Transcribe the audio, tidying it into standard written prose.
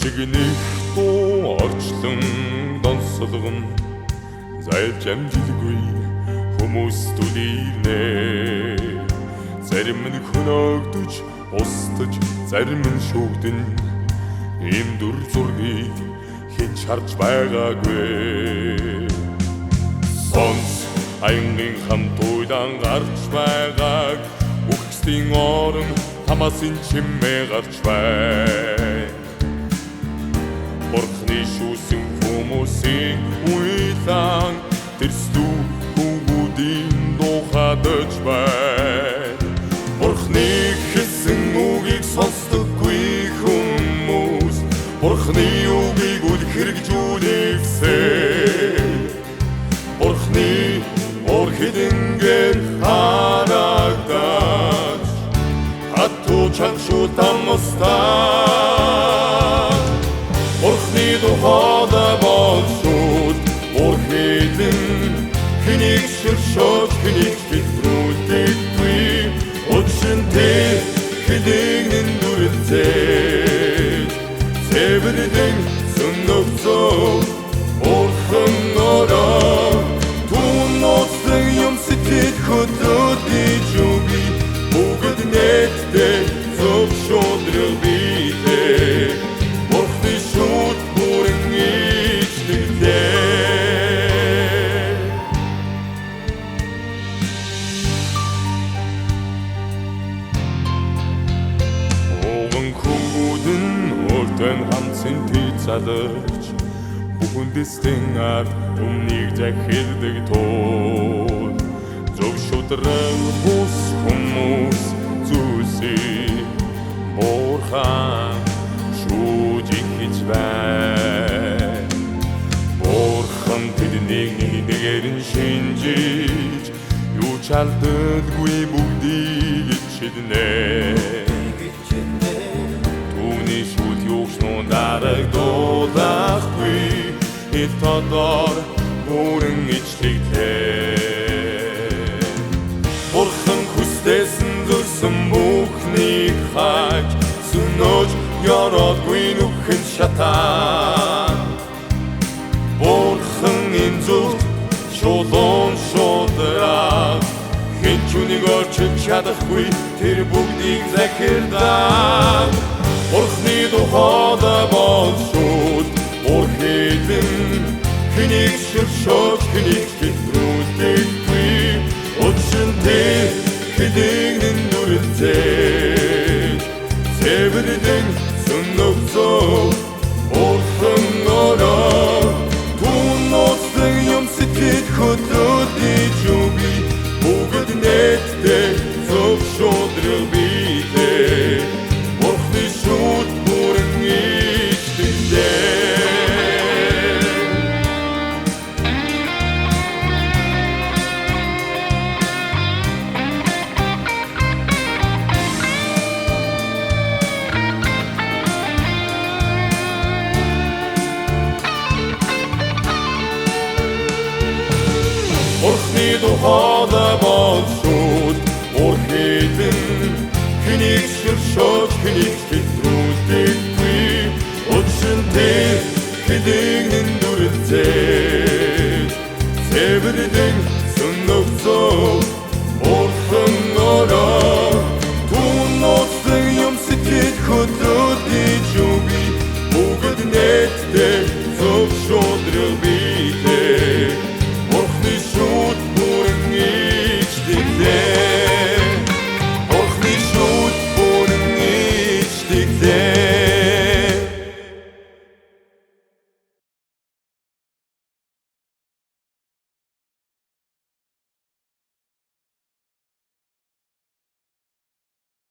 чигнэх дуу орчлон донсолгон зайлж амжилгүй хүмүүс түлийнэ зарим нь хөнөөгдөж устж зарим нь шүүгдэн ийм дүр зургийг хэн харж байгаагүй сонс аянгын хамт уйдан гарч байгааг үхсдийн орон хамаасын чимээ гарч бай Бурхны шүүсэн хүмүүсийн уйлан тэрслүү бүгүүдийн духадаж бай Бурхны хэлсэн үгийг сонсдоггүй хүмүүс Бурхны үгийг үл хэрэгжүүлээсэй Бурхны ор хэдэнгээр харагдаж хатуу чаншуутан устаа Бурхны тухайда болшууд ор хэдэн хэнийг ширшөөж хэнийг хэтрүүлдэггүй Учинтэй хэдэгнэн дүрэлцээ Цэвэрдэн сүннөвцөө Бурхан ороо Тун ноцлын юм сэтгэл хөдлөдэж үгүй Бүгд нэттэй зөв шудрал битээ Бурхны шууд бүрэн ичнэгтэй Овон хүмүүдэн өртөн хамтсын тэд залж Бүхэндэстэн ард өмнгийг захирдаг тул Зөв шудрал бус хүмүүс зүйлсийг Бурхан шүүжих гэж бай Бурхан тэднийг нэгэн шинжиж Юу ч алддаггүй бүгдийг ичиднэ Түүний шүүд юушнуун дарагдуулахгүй Эт одоор бүрэн ичлэгтэй Бурхан хүстэйсэн зүрсэн бүхнийг хаж Сүнөж ёроодгүй нүхэн шатан Бурхан энэ зүгт шулуун шудраг Хинч үнийг орчилж чадахгүй тэр бүгдийг захирдаг Бурхны тухайда болшууд ор хэдэн хэнийг ширшөөж хэнийг хэтрүүлдэггүй Учинтэй хэдэгнэн дүрэлцээ Цэвэрдэн сүннөвцөө Бурхан ороо Тун ноцлын юм сэтгэл хөдлөдэж үгүй Бүгд нэттэй зөв шудрал битээ Бурхны шууд бүрэн ичнэгтэй Бурхны тухайда болшууд ор хэдэн хэнийг ширшөөж хэнийг хэтрүүлдэггүй Учинтэй хэдэгнэн дүрэлцээ Цэвэрдэн сүннөвцөө